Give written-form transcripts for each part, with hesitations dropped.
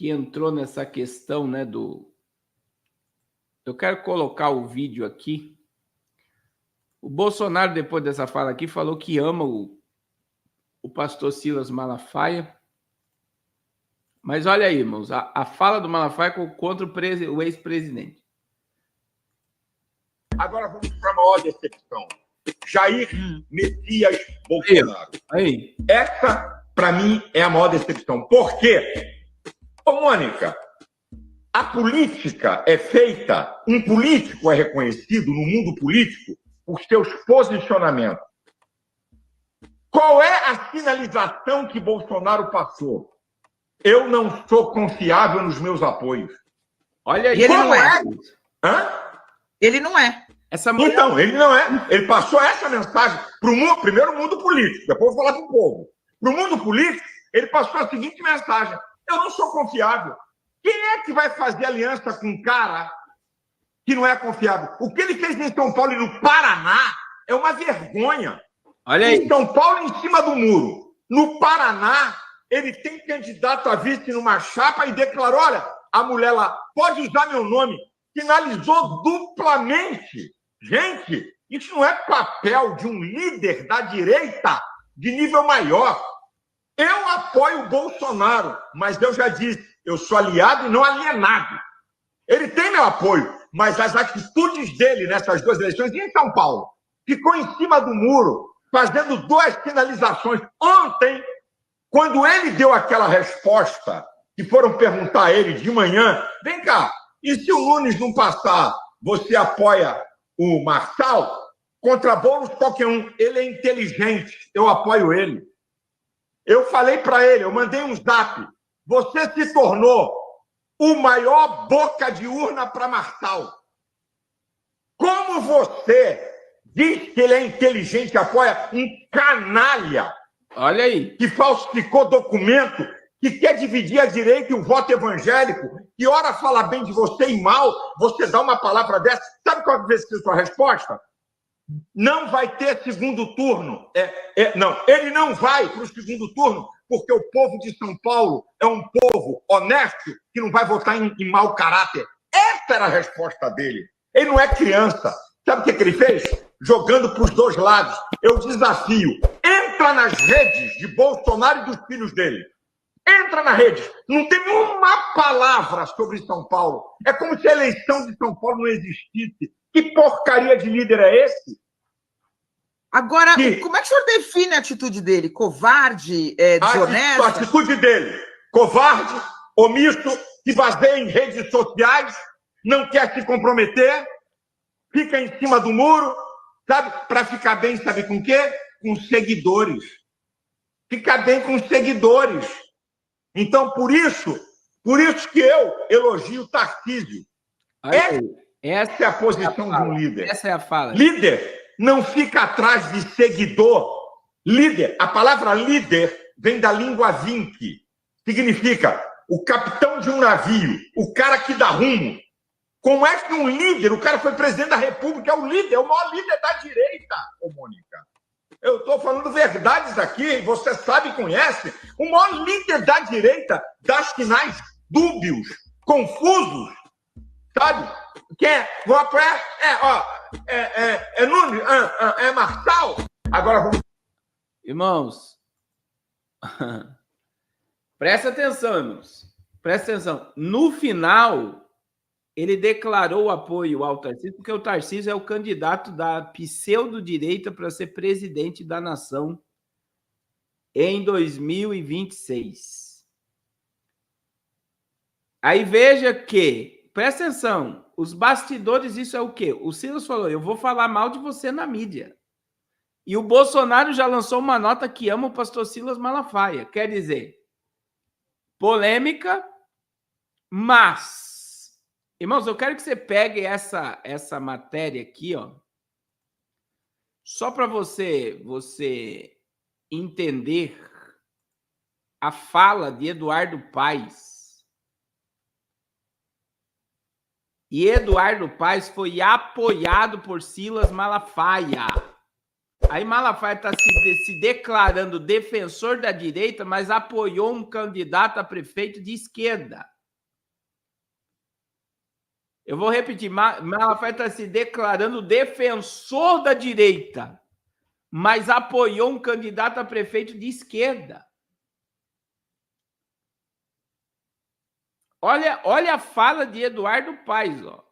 que entrou nessa questão, né, do... Eu quero colocar o vídeo aqui. O Bolsonaro, depois dessa fala aqui, falou que ama o pastor Silas Malafaia. Mas olha aí, irmãos, a fala do Malafaia contra o ex-presidente. Agora vamos para a maior decepção. Jair Messias Bolsonaro. Aí. Essa, para mim, é a maior decepção. Por quê? Ô, Mônica, a política é feita, um político é reconhecido no mundo político por seus posicionamentos. Qual é a sinalização que Bolsonaro passou? Eu não sou confiável nos meus apoios. Olha aí. E ele não é. Hã? Ele não é. Então, ele não é. Ele passou essa mensagem para o primeiro mundo político, depois eu vou falar para o povo. Para o mundo político, ele passou a seguinte mensagem: eu não sou confiável. Quem é que vai fazer aliança com um cara que não é confiável? O que ele fez em São Paulo e no Paraná é uma vergonha. Olha aí. Em São Paulo, em cima do muro. No Paraná, ele tem candidato a vice numa chapa e declarou: olha, a mulher lá pode usar meu nome. Finalizou duplamente. Gente, isso não é papel de um líder da direita de nível maior. Eu apoio o Bolsonaro, mas eu já disse, eu sou aliado e não alienado. Ele tem meu apoio, mas as atitudes dele nessas duas eleições, e em São Paulo, ficou em cima do muro, fazendo duas sinalizações. Ontem, quando ele deu aquela resposta, que foram perguntar a ele de manhã, vem cá, e se o Nunes não passar, você apoia o Marçal? Contra Boulos, qualquer um. Ele é inteligente, eu apoio ele. Eu falei para ele, eu mandei um zap. Você se tornou o maior boca de urna para Marçal. Como você diz que ele é inteligente e apoia um canalha, olha aí, que falsificou documento, que quer dividir a direita e o voto evangélico, que ora fala bem de você e mal, você dá uma palavra dessa. Sabe qual vai ser a sua resposta? Não vai ter segundo turno. Não, ele não vai para o segundo turno, porque o povo de São Paulo é um povo honesto que não vai votar em mau caráter. Essa era a resposta dele. Ele não é criança. Sabe o que ele fez? Jogando para os dois lados. Eu desafio. Entra nas redes de Bolsonaro e dos filhos dele. Entra na rede. Não tem uma palavra sobre São Paulo. É como se a eleição de São Paulo não existisse. Que porcaria de líder é esse? Agora, como é que o senhor define a atitude dele? Covarde, desonesto? A atitude dele, covarde, omisso, se baseia em redes sociais, não quer se comprometer, fica em cima do muro, sabe? Para ficar bem, sabe com o quê? Com seguidores. Fica bem com seguidores. Então, por isso que eu elogio o Tarcísio. Essa é a posição de um líder. Essa é a fala. Líder não fica atrás de seguidor. Líder, a palavra líder vem da língua vinque. Significa o capitão de um navio, o cara que dá rumo. Como é que um líder, o cara foi presidente da República, é o líder, é o maior líder da direita, ô Mônica. Eu estou falando verdades aqui, você sabe e conhece. O maior líder da direita dá sinais dúbios, confusos, sabe? Vou apoiar, Nunes, Marçal. Agora vamos... Irmãos, presta atenção, irmãos. Presta atenção. No final, ele declarou o apoio ao Tarcísio, porque o Tarcísio é o candidato da pseudo-direita para ser presidente da nação em 2026. Aí veja que, presta atenção, os bastidores, isso é o quê? O Silas falou, eu vou falar mal de você na mídia. E o Bolsonaro já lançou uma nota que ama o pastor Silas Malafaia. Quer dizer, polêmica, mas... Irmãos, eu quero que você pegue essa matéria aqui, ó, só para você entender a fala de Eduardo Paes. E Eduardo Paes foi apoiado por Silas Malafaia. Aí Malafaia está se declarando defensor da direita, mas apoiou um candidato a prefeito de esquerda. Eu vou repetir, Malafaia está se declarando defensor da direita, mas apoiou um candidato a prefeito de esquerda. Olha a fala de Eduardo Paes, ó.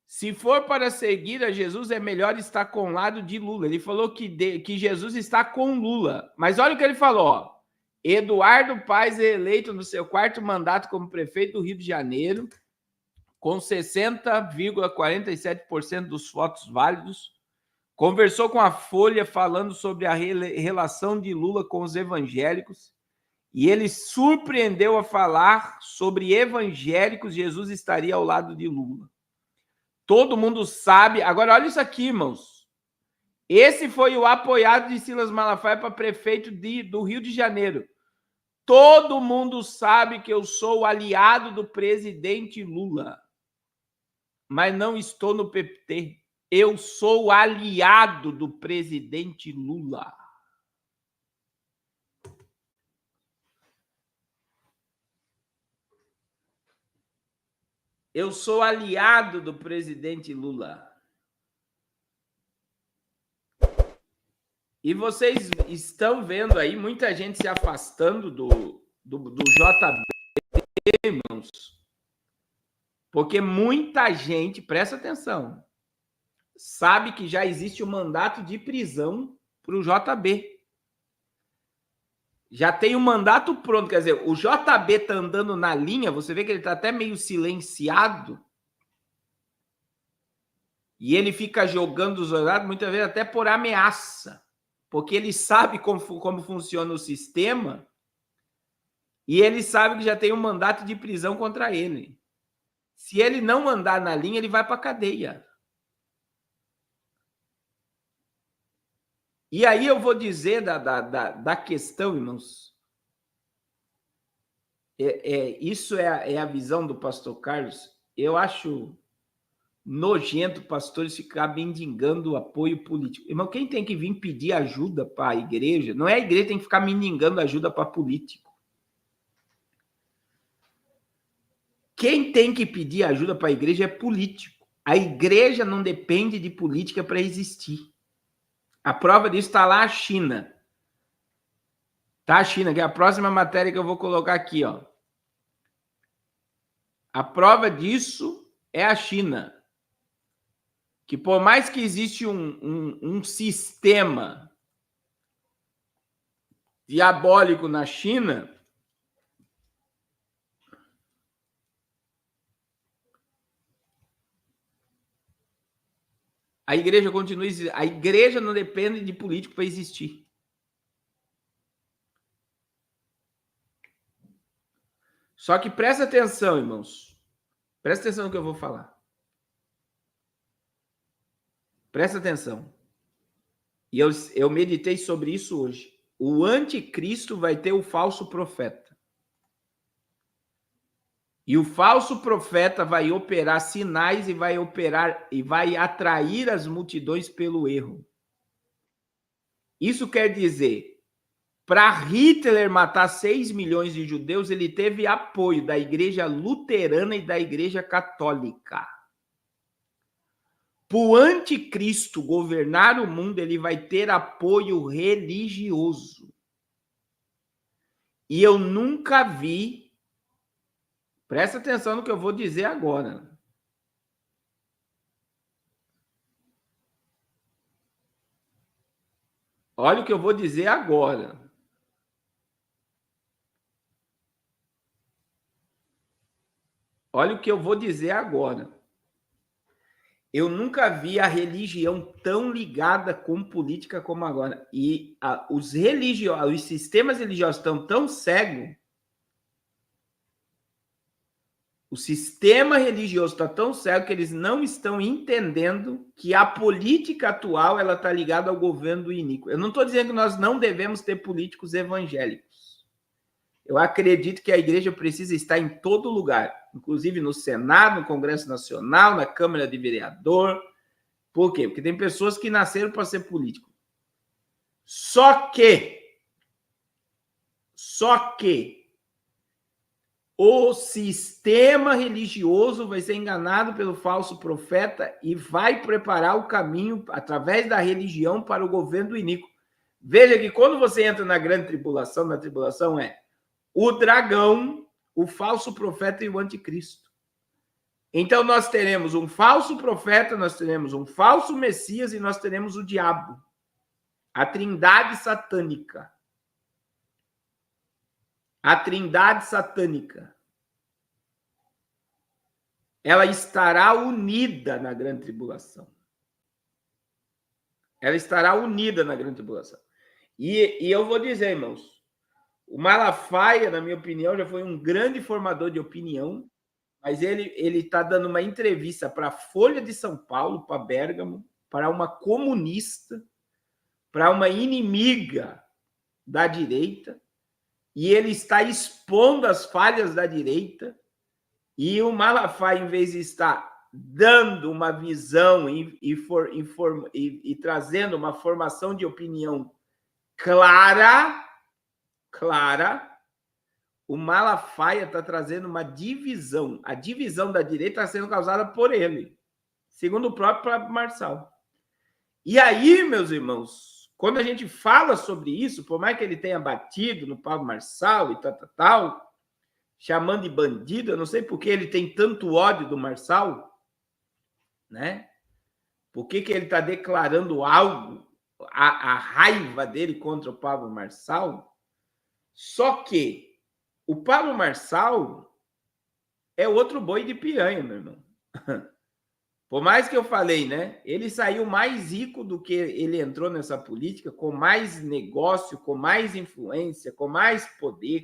Se for para seguir a Jesus, é melhor estar com o lado de Lula. Ele falou que Jesus está com Lula. Mas olha o que ele falou, ó. Eduardo Paes é eleito no seu 4º mandato como prefeito do Rio de Janeiro, com 60,47% dos votos válidos. Conversou com a Folha falando sobre a relação de Lula com os evangélicos. E ele surpreendeu a falar sobre evangélicos, Jesus estaria ao lado de Lula. Todo mundo sabe. Agora, olha isso aqui, irmãos. Esse foi o apoiado de Silas Malafaia para prefeito do Rio de Janeiro. Todo mundo sabe que eu sou aliado do presidente Lula, mas não estou no PT. Eu sou aliado do presidente Lula. Eu sou aliado do presidente Lula. E vocês estão vendo aí muita gente se afastando do JB, irmãos. Porque muita gente, presta atenção, sabe que já existe um mandato de prisão para o JB. Já tem um mandato pronto, quer dizer, o JB está andando na linha, você vê que ele está até meio silenciado, e ele fica jogando os olhares, muitas vezes até por ameaça, porque ele sabe como funciona o sistema, e ele sabe que já tem um mandato de prisão contra ele. Se ele não andar na linha, ele vai para a cadeia. E aí eu vou dizer da questão, irmãos. Isso é a visão do pastor Carlos. Eu acho nojento pastores ficar mendigando apoio político. Irmão, quem tem que vir pedir ajuda para a igreja, não é a igreja que tem que ficar mendigando ajuda para político. Quem tem que pedir ajuda para a igreja é político. A igreja não depende de política para existir. A prova disso está lá a China. Tá, a China, que é a próxima matéria que eu vou colocar aqui, ó. A prova disso é a China. Que por mais que existe um sistema diabólico na China, a igreja continua existindo. A igreja não depende de político para existir. Só que presta atenção, irmãos. Presta atenção no que eu vou falar. Presta atenção. E eu meditei sobre isso hoje. O anticristo vai ter o falso profeta. E o falso profeta vai operar sinais e vai atrair as multidões pelo erro. Isso quer dizer, para Hitler matar 6 milhões de judeus, ele teve apoio da igreja luterana e da igreja católica. Para o anticristo governar o mundo, ele vai ter apoio religioso. E eu nunca vi. Presta atenção no que eu vou dizer agora. Olha o que eu vou dizer agora. Olha o que eu vou dizer agora. Eu nunca vi a religião tão ligada com política como agora. E os sistemas religiosos estão tão cegos. O sistema religioso está tão cego que eles não estão entendendo que a política atual ela está ligada ao governo do iníquo. Eu não estou dizendo que nós não devemos ter políticos evangélicos. Eu acredito que a igreja precisa estar em todo lugar, inclusive no Senado, no Congresso Nacional, na Câmara de Vereador. Por quê? Porque tem pessoas que nasceram para ser político. Só que o sistema religioso vai ser enganado pelo falso profeta e vai preparar o caminho, através da religião, para o governo do iníquo. Veja que quando você entra na grande tribulação, na tribulação é o dragão, o falso profeta e o anticristo. Então nós teremos um falso profeta, nós teremos um falso Messias e nós teremos o diabo. A trindade satânica. A trindade satânica, ela estará unida na grande tribulação. Ela estará unida na grande tribulação. E eu vou dizer, irmãos, o Malafaia, na minha opinião, já foi um grande formador de opinião, mas ele está dando uma entrevista para a Folha de São Paulo, para Bérgamo, para uma comunista, para uma inimiga da direita, e ele está expondo as falhas da direita, e o Malafaia, em vez de estar dando uma visão e trazendo uma formação de opinião clara, o Malafaia está trazendo uma divisão. A divisão da direita está sendo causada por ele, segundo o próprio Pablo Marçal. E aí, meus irmãos, quando a gente fala sobre isso, por mais que ele tenha batido no Pablo Marçal e tal, chamando de bandido, eu não sei por que ele tem tanto ódio do Marçal, né? Por que ele está declarando algo, a raiva dele contra o Pablo Marçal? Só que o Pablo Marçal é outro boi de piranha, meu irmão. Por mais que eu falei, né? Ele saiu mais rico do que ele entrou nessa política, com mais negócio, com mais influência, com mais poder.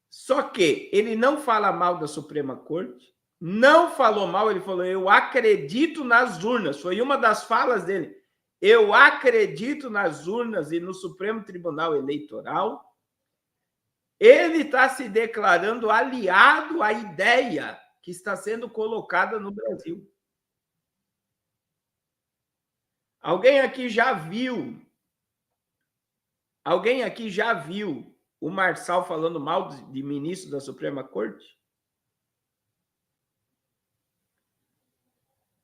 Só que ele não fala mal da Suprema Corte, não falou mal, ele falou, eu acredito nas urnas. Foi uma das falas dele. Eu acredito nas urnas e no Supremo Tribunal Eleitoral. Ele está se declarando aliado à ideia que está sendo colocada no Brasil. Alguém aqui já viu o Marçal falando mal de ministro da Suprema Corte?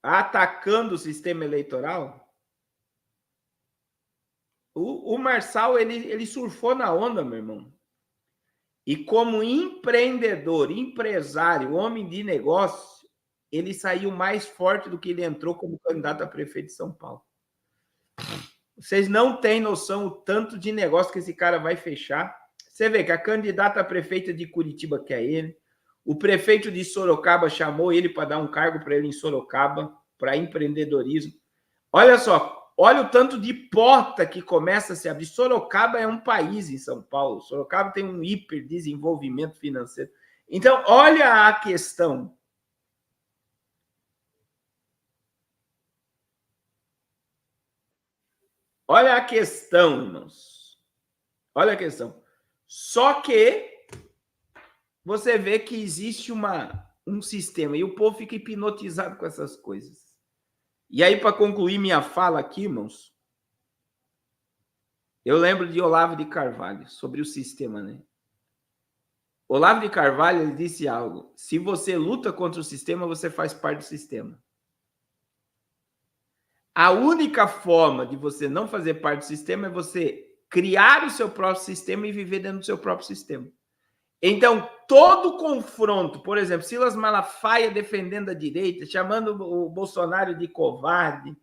Atacando o sistema eleitoral? O Marçal, ele surfou na onda, meu irmão. E como empreendedor, empresário, homem de negócio, ele saiu mais forte do que ele entrou como candidato a prefeito de São Paulo. Vocês não têm noção o tanto de negócio que esse cara vai fechar. Você vê que a candidata a prefeita de Curitiba quer ele, o prefeito de Sorocaba chamou ele para dar um cargo para ele em Sorocaba, para empreendedorismo. Olha só, olha o tanto de porta que começa a se abrir. Sorocaba é um país em São Paulo. Sorocaba tem um hiperdesenvolvimento financeiro. Então, olha a questão. Olha a questão, irmãos. Olha a questão. Só que você vê que existe um sistema e o povo fica hipnotizado com essas coisas. E aí, para concluir minha fala aqui, irmãos, eu lembro de Olavo de Carvalho, sobre o sistema, né? Olavo de Carvalho, ele disse algo: se você luta contra o sistema, você faz parte do sistema. A única forma de você não fazer parte do sistema é você criar o seu próprio sistema e viver dentro do seu próprio sistema. Então, todo confronto, por exemplo, Silas Malafaia defendendo a direita, chamando o Bolsonaro de covarde,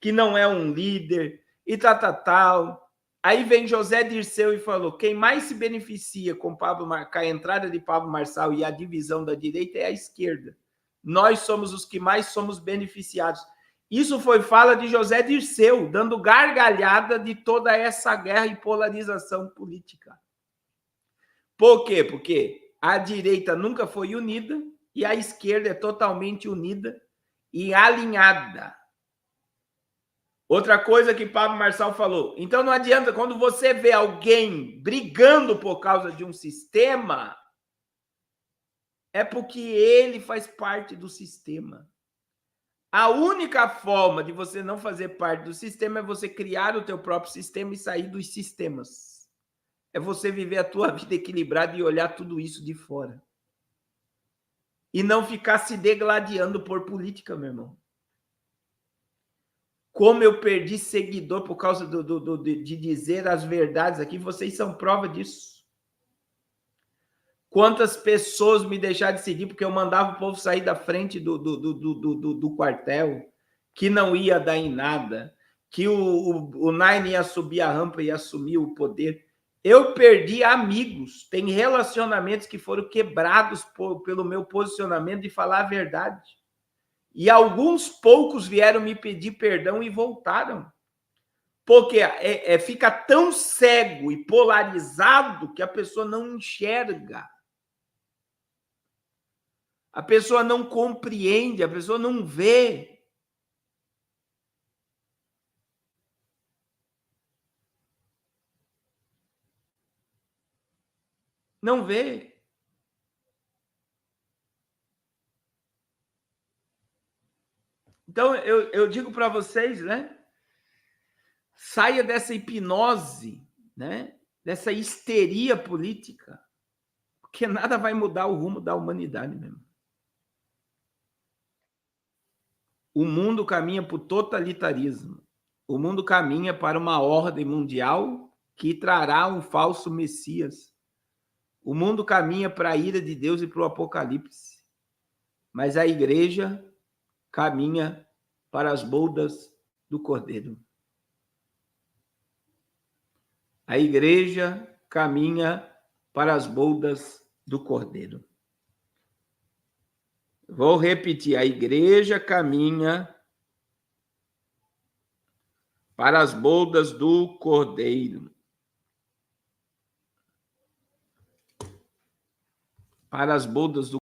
que não é um líder, e tal. Aí vem José Dirceu e falou, quem mais se beneficia com a entrada de Pablo Marçal e a divisão da direita é a esquerda. Nós somos os que mais somos beneficiados. Isso foi fala de José Dirceu, dando gargalhada de toda essa guerra e polarização política. Por quê? Porque a direita nunca foi unida e a esquerda é totalmente unida e alinhada. Outra coisa que Pablo Marçal falou, então não adianta, quando você vê alguém brigando por causa de um sistema, é porque ele faz parte do sistema. A única forma de você não fazer parte do sistema é você criar o teu próprio sistema e sair dos sistemas. é você viver a tua vida equilibrada e olhar tudo isso de fora. E não ficar se degladiando por política, meu irmão. Como eu perdi seguidor por causa de dizer as verdades aqui, vocês são prova disso. Quantas pessoas me deixaram de seguir porque eu mandava o povo sair da frente do quartel, que não ia dar em nada, que o Nine ia subir a rampa e assumir o poder. Eu perdi amigos, tem relacionamentos que foram quebrados pelo meu posicionamento de falar a verdade. E alguns poucos vieram me pedir perdão e voltaram. Porque fica tão cego e polarizado que a pessoa não enxerga. A pessoa não compreende, a pessoa não vê. Não vê. Então, eu digo para vocês, né? Saia dessa hipnose, né? Dessa histeria política, porque nada vai mudar o rumo da humanidade mesmo. O mundo caminha para o totalitarismo. O mundo caminha para uma ordem mundial que trará um falso Messias. O mundo caminha para a ira de Deus e para o Apocalipse. Mas a igreja caminha para as bodas do Cordeiro. A igreja caminha para as bodas do Cordeiro. Vou repetir, a igreja caminha para as bodas do Cordeiro. Para as bodas do